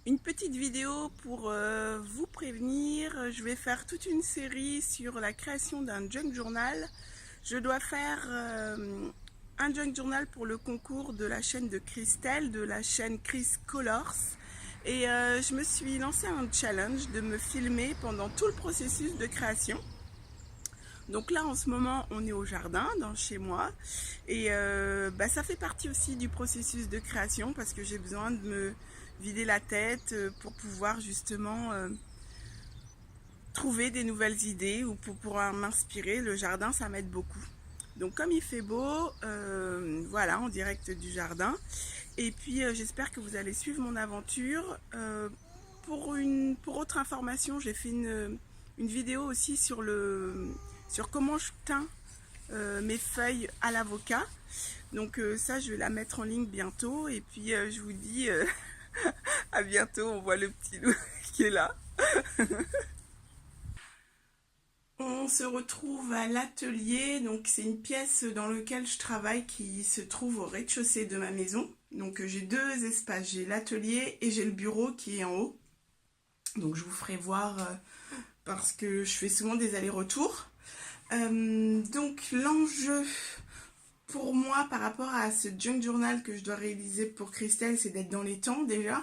Une petite vidéo pour vous prévenir. Je vais faire toute une série sur la création d'un junk journal. Je dois faire un junk journal pour le concours de la chaîne de Christelle, de la chaîne Chris Colors. Et je me suis lancé un challenge de me filmer pendant tout le processus de création. Donc là, en ce moment, on est au jardin, chez moi. Et ça fait partie aussi du processus de création parce que j'ai besoin de me vider la tête pour pouvoir justement trouver des nouvelles idées ou pour pouvoir m'inspirer. Le jardin, ça m'aide beaucoup. Donc comme il fait beau, voilà, en direct du jardin. Et puis j'espère que vous allez suivre mon aventure. Pour autre information, j'ai fait une vidéo aussi sur comment je teins mes feuilles à l'avocat. Donc ça, je vais la mettre en ligne bientôt. Et puis je vous dis à bientôt. On voit le petit loup qui est là. On se retrouve à l'atelier. Donc c'est une pièce dans laquelle je travaille qui se trouve au rez-de-chaussée de ma maison. Donc j'ai deux espaces. J'ai l'atelier et j'ai le bureau qui est en haut. Donc je vous ferai voir parce que je fais souvent des allers-retours. Donc l'enjeu pour moi par rapport à ce junk journal que je dois réaliser pour Christelle, c'est d'être dans les temps déjà,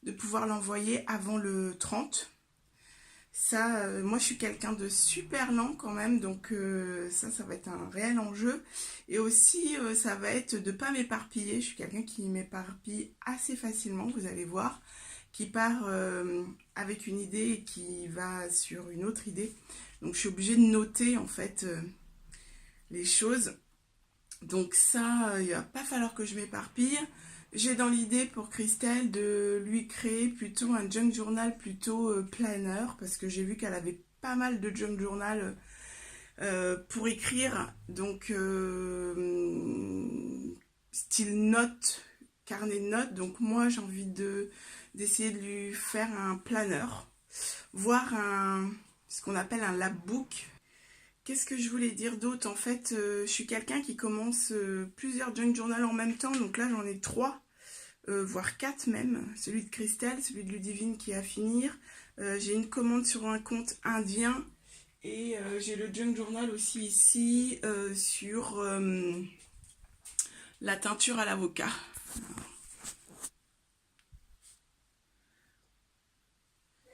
de pouvoir l'envoyer avant le 30. Ça, moi je suis quelqu'un de super lent quand même, donc ça va être un réel enjeu. Et aussi, ça va être de ne pas m'éparpiller. Je suis quelqu'un qui m'éparpille assez facilement, vous allez voir, qui part avec une idée et qui va sur une autre idée. Donc je suis obligée de noter en fait les choses. Donc ça, il va pas falloir que je m'éparpille. J'ai dans l'idée pour Christelle de lui créer plutôt un junk journal plutôt planner parce que j'ai vu qu'elle avait pas mal de junk journal pour écrire. Donc style note, carnet de notes. Donc moi j'ai envie d'essayer de lui faire un planner, voire ce qu'on appelle un lapbook. Qu'est-ce que je voulais dire d'autre? En fait, je suis quelqu'un qui commence plusieurs junk journal en même temps. Donc là, j'en ai trois, voire quatre même. Celui de Christelle, celui de Ludivine qui est à finir. J'ai une commande sur un compte indien. Et j'ai le junk journal aussi ici sur la teinture à l'avocat.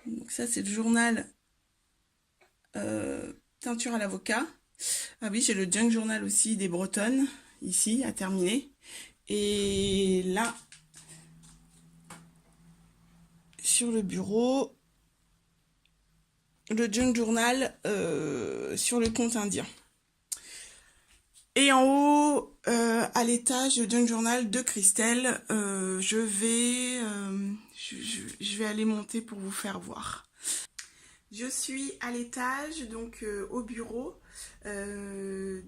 Donc ça, c'est le journal teinture à l'avocat. Ah oui, j'ai le junk journal aussi des Bretonnes, ici, à terminer. Et là, sur le bureau, le junk journal sur le compte indien. Et en haut, à l'étage, le junk journal de Christelle, je vais aller monter pour vous faire voir. Je suis à l'étage, donc au bureau. Il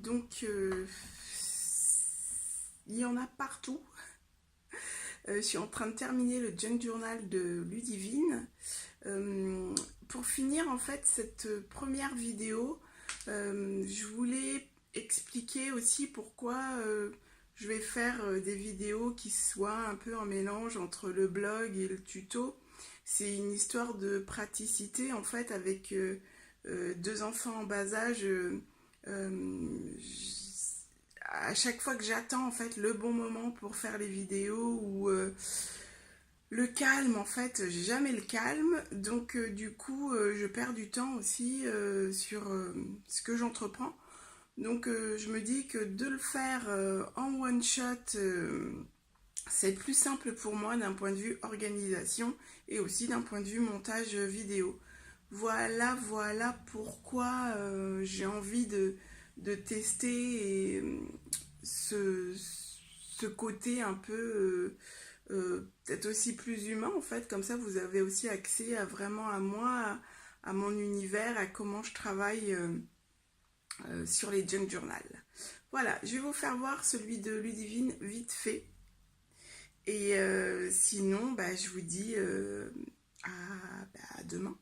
y en a partout. Je suis en train de terminer le junk journal de Ludivine. Pour finir en fait cette première vidéo, je voulais expliquer aussi pourquoi je vais faire des vidéos qui soient un peu en mélange entre le blog et le tuto. C'est une histoire de praticité en fait avec deux enfants en bas âge. À chaque fois que j'attends en fait le bon moment pour faire les vidéos ou le calme, en fait, j'ai jamais le calme, donc du coup, je perds du temps aussi sur ce que j'entreprends. Donc je me dis que de le faire en one shot, c'est plus simple pour moi d'un point de vue organisation et aussi d'un point de vue montage vidéo. Voilà pourquoi j'ai envie de tester et, ce côté un peu peut-être aussi plus humain en fait, comme ça vous avez aussi accès à vraiment à moi, à mon univers, à comment je travaille sur les junk journal. Voilà, je vais vous faire voir celui de Ludivine vite fait. Et sinon, je vous dis à demain.